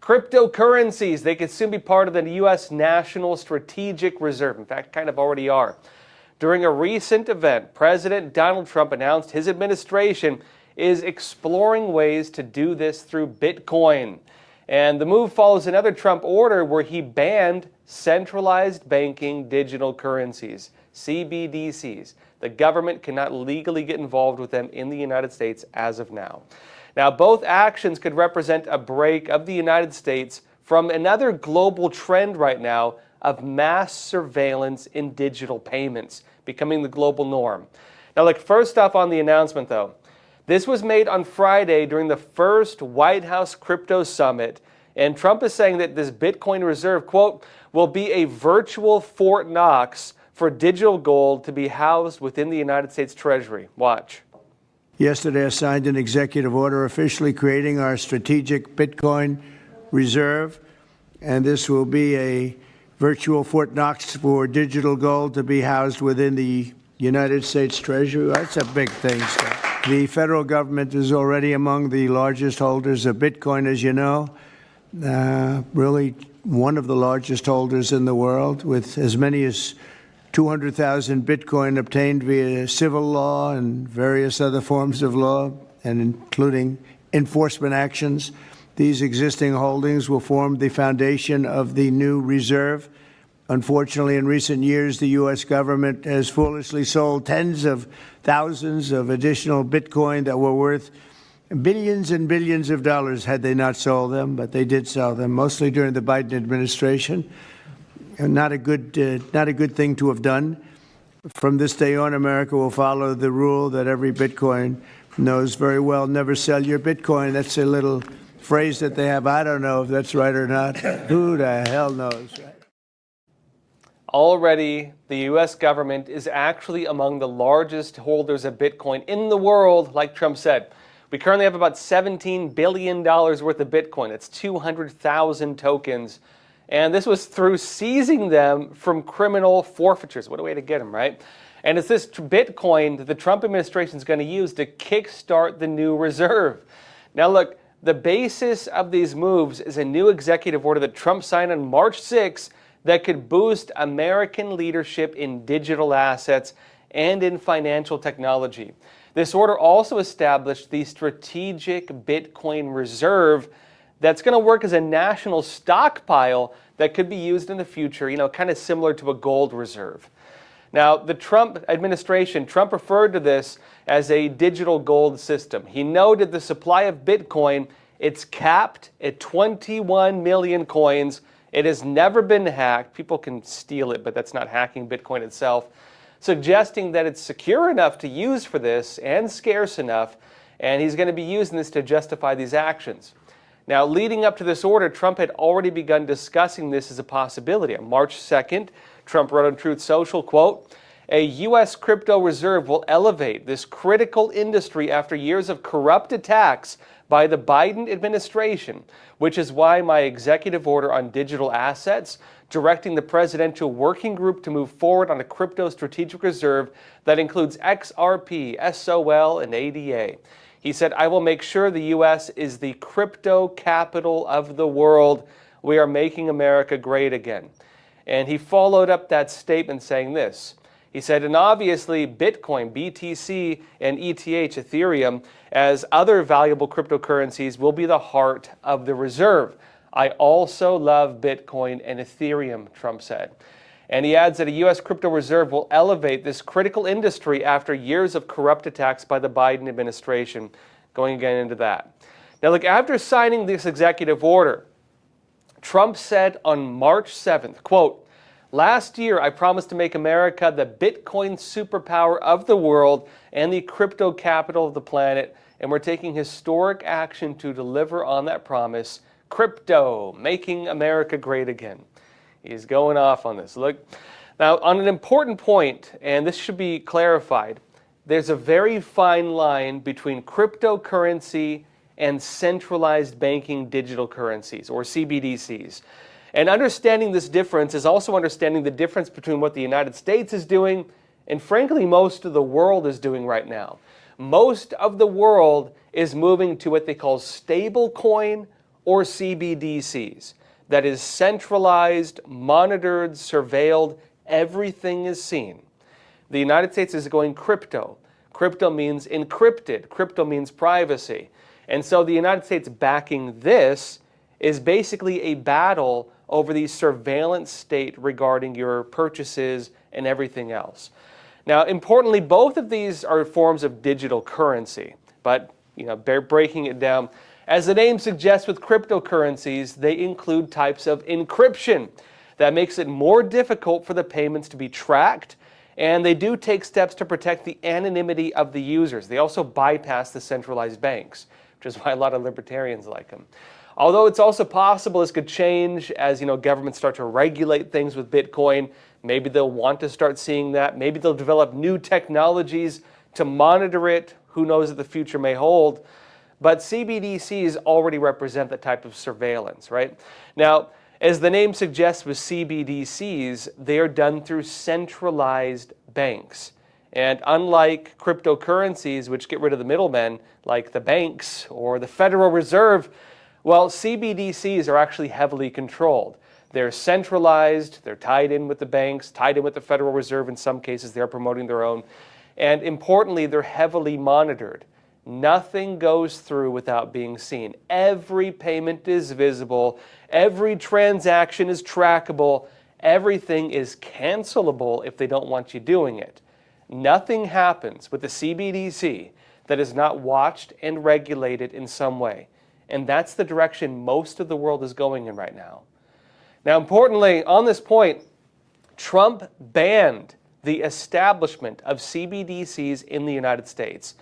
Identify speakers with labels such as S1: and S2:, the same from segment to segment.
S1: Cryptocurrencies, they could soon be part of the U.S. National Strategic Reserve. In fact, kind of already are. During a recent event, President Donald Trump announced his administration is exploring ways to do this through Bitcoin. And the move follows another Trump order where he banned centralized banking digital currencies, CBDCs. The government cannot legally get involved with them in the United States as of now. Now, both actions could represent a break of the United States from another global trend right now of mass surveillance in digital payments, becoming the global norm. Now, look, first off on the announcement, though, this was made on Friday during the first White House Crypto Summit, and Trump is saying that this Bitcoin reserve, quote, will be a virtual Fort Knox for digital gold to be housed within the United States Treasury. Watch.
S2: Yesterday, I signed an executive order officially creating our strategic Bitcoin reserve, and this will be a virtual Fort Knox for digital gold to be housed within the United States Treasury. That's a big thing, Scott. The federal government is already among the largest holders of Bitcoin, as you know, really one of the largest holders in the world, with as many as 200,000 Bitcoin obtained via civil law and various other forms of law, and including enforcement actions. These existing holdings will form the foundation of the new reserve. Unfortunately, in recent years, the U.S. government has foolishly sold tens of thousands of additional Bitcoin that were worth billions and billions of dollars had they not sold them, but they did sell them, mostly during the Biden administration. Not a good thing to have done. From this day on, America will follow the rule that every Bitcoin knows very well: never sell your Bitcoin. That's a little phrase that they have. I don't know if that's right or not. Who the hell knows, right?
S1: Already, the U.S. government is actually among the largest holders of Bitcoin in the world, like Trump said. We currently have about $17 billion worth of Bitcoin. That's 200,000 tokens. And this was through seizing them from criminal forfeitures. What a way to get them, right? And it's this Bitcoin that the Trump administration is going to use to kickstart the new reserve. Now, look, the basis of these moves is a new executive order that Trump signed on March 6th that could boost American leadership in digital assets and in financial technology. This order also established the strategic Bitcoin reserve that's going to work as a national stockpile that could be used in the future, kind of similar to a gold reserve. Now, the Trump administration, Trump referred to this as a digital gold system. He noted the supply of Bitcoin, it's capped at 21 million coins. It has never been hacked. People can steal it, but that's not hacking Bitcoin itself, suggesting that it's secure enough to use for this and scarce enough, and he's going to be using this to justify these actions. Now, leading up to this order, Trump had already begun discussing this as a possibility. On March 2nd, Trump wrote on Truth Social, quote, "A U.S. crypto reserve will elevate this critical industry after years of corrupt attacks by the Biden administration, which is why my executive order on digital assets, directing the presidential working group to move forward on a crypto strategic reserve that includes XRP, SOL, and ADA. He said, I will make sure the U.S. is the crypto capital of the world. We are making America great again." And he followed up that statement saying this. He said, and obviously Bitcoin, BTC, and ETH, Ethereum, as other valuable cryptocurrencies will be the heart of the reserve. I also love Bitcoin and Ethereum, Trump said. And he adds that a U.S. crypto reserve will elevate this critical industry after years of corrupt attacks by the Biden administration. Going again into that. Now, look, after signing this executive order, Trump said on March 7th, quote, "Last year, I promised to make America the Bitcoin superpower of the world and the crypto capital of the planet, and we're taking historic action to deliver on that promise. Crypto, making America great again." He's going off on this. Look, now on an important point, and this should be clarified, there's a very fine line between cryptocurrency and centralized banking digital currencies, or CBDCs. And understanding this difference is also understanding the difference between what the United States is doing and frankly most of the world is doing right now. Most of the world is moving to what they call stable coin or CBDCs. That is centralized, monitored, surveilled, everything is seen. The United States is going crypto. Crypto means encrypted. Crypto means privacy. And so the United States backing this is basically a battle over the surveillance state regarding your purchases and everything else. Now, importantly, both of these are forms of digital currency, but breaking it down, as the name suggests with cryptocurrencies, they include types of encryption that makes it more difficult for the payments to be tracked, and they do take steps to protect the anonymity of the users. They also bypass the centralized banks, which is why a lot of libertarians like them. Although it's also possible this could change as governments start to regulate things with Bitcoin. Maybe they'll want to start seeing that. Maybe they'll develop new technologies to monitor it. Who knows what the future may hold. But CBDCs already represent that type of surveillance, right? Now, as the name suggests with CBDCs, they are done through centralized banks. And unlike cryptocurrencies, which get rid of the middlemen, like the banks or the Federal Reserve, well, CBDCs are actually heavily controlled. They're centralized, they're tied in with the banks, tied in with the Federal Reserve. In some cases, they're promoting their own. And importantly, they're heavily monitored. Nothing goes through without being seen. Every payment is visible. Every transaction is trackable. Everything is cancelable if they don't want you doing it. Nothing happens with the CBDC that is not watched and regulated in some way. And that's the direction most of the world is going in right now. Now, importantly, on this point, Trump banned the establishment of CBDCs in the United States.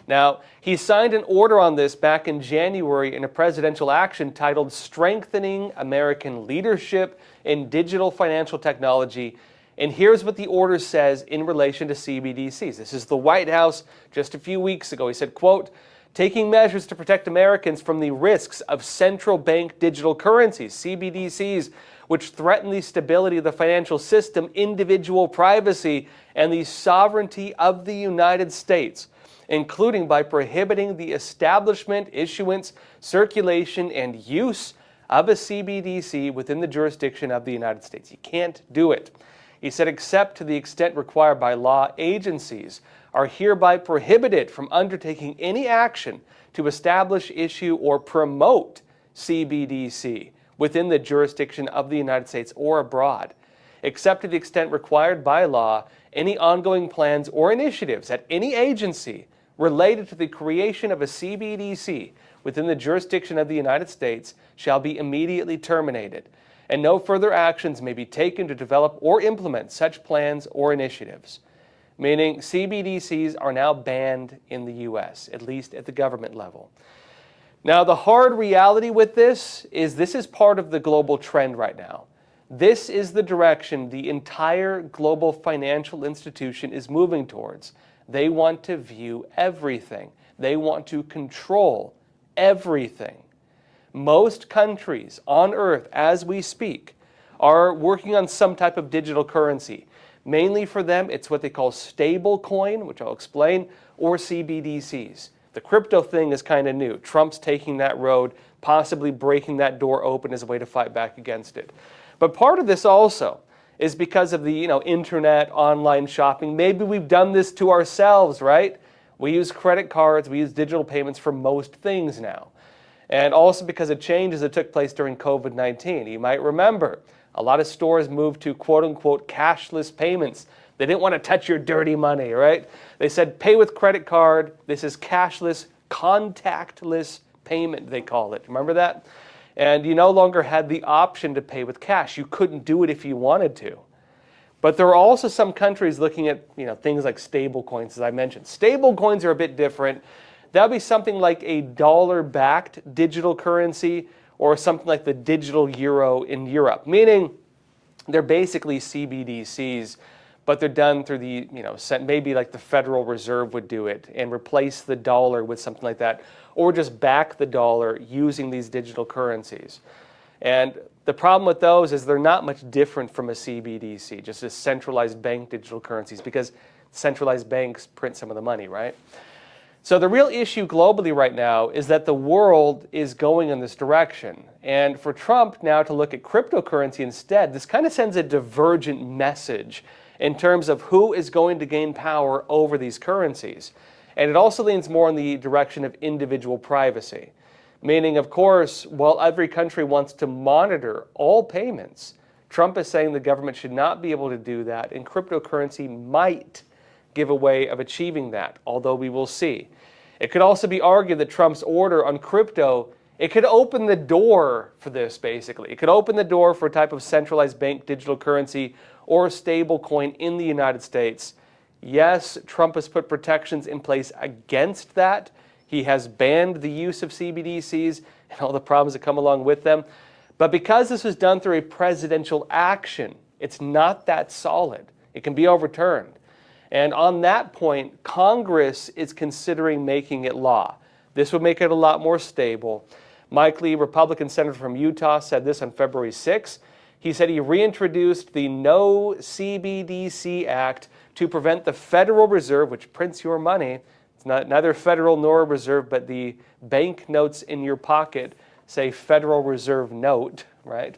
S1: Now, he signed an order on this back in January in a presidential action titled Strengthening American Leadership in Digital Financial Technology. And here's what the order says in relation to CBDCs. This is the White House just a few weeks ago. He said, quote, taking measures to protect Americans from the risks of central bank digital currencies, CBDCs, which threaten the stability of the financial system, individual privacy, and the sovereignty of the United States, including by prohibiting the establishment, issuance, circulation, and use of a CBDC within the jurisdiction of the United States. You can't do it. He said, except to the extent required by law, agencies are hereby prohibited from undertaking any action to establish, issue, or promote CBDC within the jurisdiction of the United States or abroad, except to the extent required by law, any ongoing plans or initiatives at any agency related to the creation of a CBDC within the jurisdiction of the United States shall be immediately terminated, and no further actions may be taken to develop or implement such plans or initiatives. Meaning CBDCs are now banned in the U.S., at least at the government level. Now, the hard reality with this is part of the global trend right now. This is the direction the entire global financial institution is moving towards. They want to view everything. They want to control everything. Most countries on Earth, as we speak, are working on some type of digital currency. Mainly for them, it's what they call stable coin, which I'll explain, or CBDCs. The crypto thing is kind of new. Trump's taking that road, possibly breaking that door open as a way to fight back against it. But part of this also is because of the internet, online shopping. Maybe we've done this to ourselves, right? We use credit cards, we use digital payments for most things now. And also because of changes that took place during COVID-19. You might remember, a lot of stores moved to quote-unquote cashless payments. They didn't want to touch your dirty money, right? They said pay with credit card. This is cashless, contactless payment, they call it. Remember that? And you no longer had the option to pay with cash. You couldn't do it if you wanted to. But there are also some countries looking at things like stable coins, as I mentioned. Stable coins are a bit different. That would be something like a dollar-backed digital currency or something like the digital euro in Europe, meaning they're basically CBDCs, but they're done through the, maybe like the Federal Reserve would do it and replace the dollar with something like that, or just back the dollar using these digital currencies. And the problem with those is they're not much different from a CBDC, just as centralized bank digital currencies, because centralized banks print some of the money, right? So the real issue globally right now is that the world is going in this direction. And for Trump now to look at cryptocurrency instead, this kind of sends a divergent message in terms of who is going to gain power over these currencies. And it also leans more in the direction of individual privacy. Meaning, of course, while every country wants to monitor all payments, Trump is saying the government should not be able to do that, and cryptocurrency might give a way of achieving that, although we will see. It could also be argued that Trump's order on crypto, it could open the door for this, basically. It could open the door for a type of centralized bank digital currency or a stable coin in the United States. Yes, Trump has put protections in place against that. He has banned the use of CBDCs and all the problems that come along with them. But because this was done through a presidential action, it's not that solid. It can be overturned. And on that point, Congress is considering making it law. This would make it a lot more stable. Mike Lee, Republican senator from Utah, said this on February 6th. He said he reintroduced the No CBDC Act to prevent the Federal Reserve, which prints your money. It's neither federal nor a reserve, but the bank notes in your pocket say Federal Reserve note, right?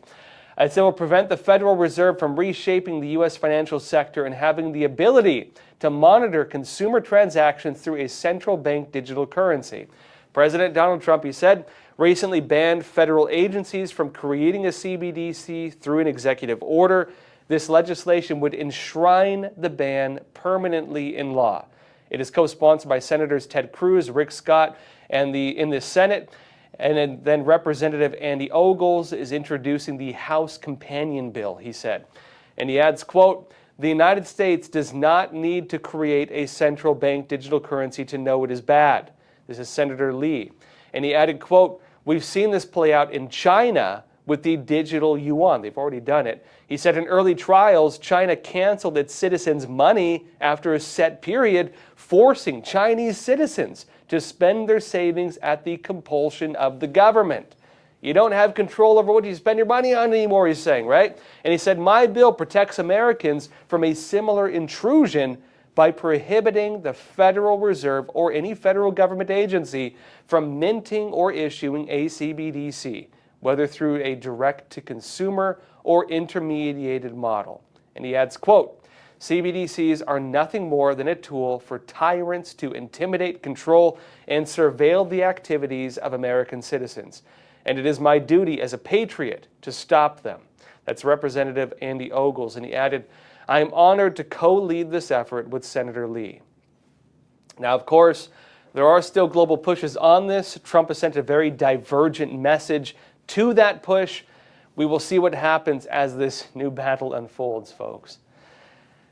S1: It will prevent the Federal Reserve from reshaping the U.S. financial sector and having the ability to monitor consumer transactions through a central bank digital currency. President Donald Trump, he said, recently banned federal agencies from creating a CBDC through an executive order. This legislation would enshrine the ban permanently in law. It is co-sponsored by Senators Ted Cruz, Rick Scott, and in the Senate. And then Representative Andy Ogles is introducing the House Companion Bill, he said. And he adds, quote, "The United States does not need to create a central bank digital currency to know it is bad." This is Senator Lee. And he added, quote, "We've seen this play out in China with the digital yuan." They've already done it. He said in early trials, China canceled its citizens' money after a set period, forcing Chinese citizens to spend their savings at the compulsion of the government. You don't have control over what you spend your money on anymore, he's saying, right? And he said, my bill protects Americans from a similar intrusion by prohibiting the Federal Reserve or any federal government agency from minting or issuing a CBDC, whether through a direct-to-consumer or intermediated model. And he adds, quote, "CBDCs are nothing more than a tool for tyrants to intimidate, control, and surveil the activities of American citizens. And it is my duty as a patriot to stop them." That's Representative Andy Ogles. And he added, "I am honored to co-lead this effort with Senator Lee." Now, of course, there are still global pushes on this. Trump has sent a very divergent message to that push. We will see what happens as this new battle unfolds, folks.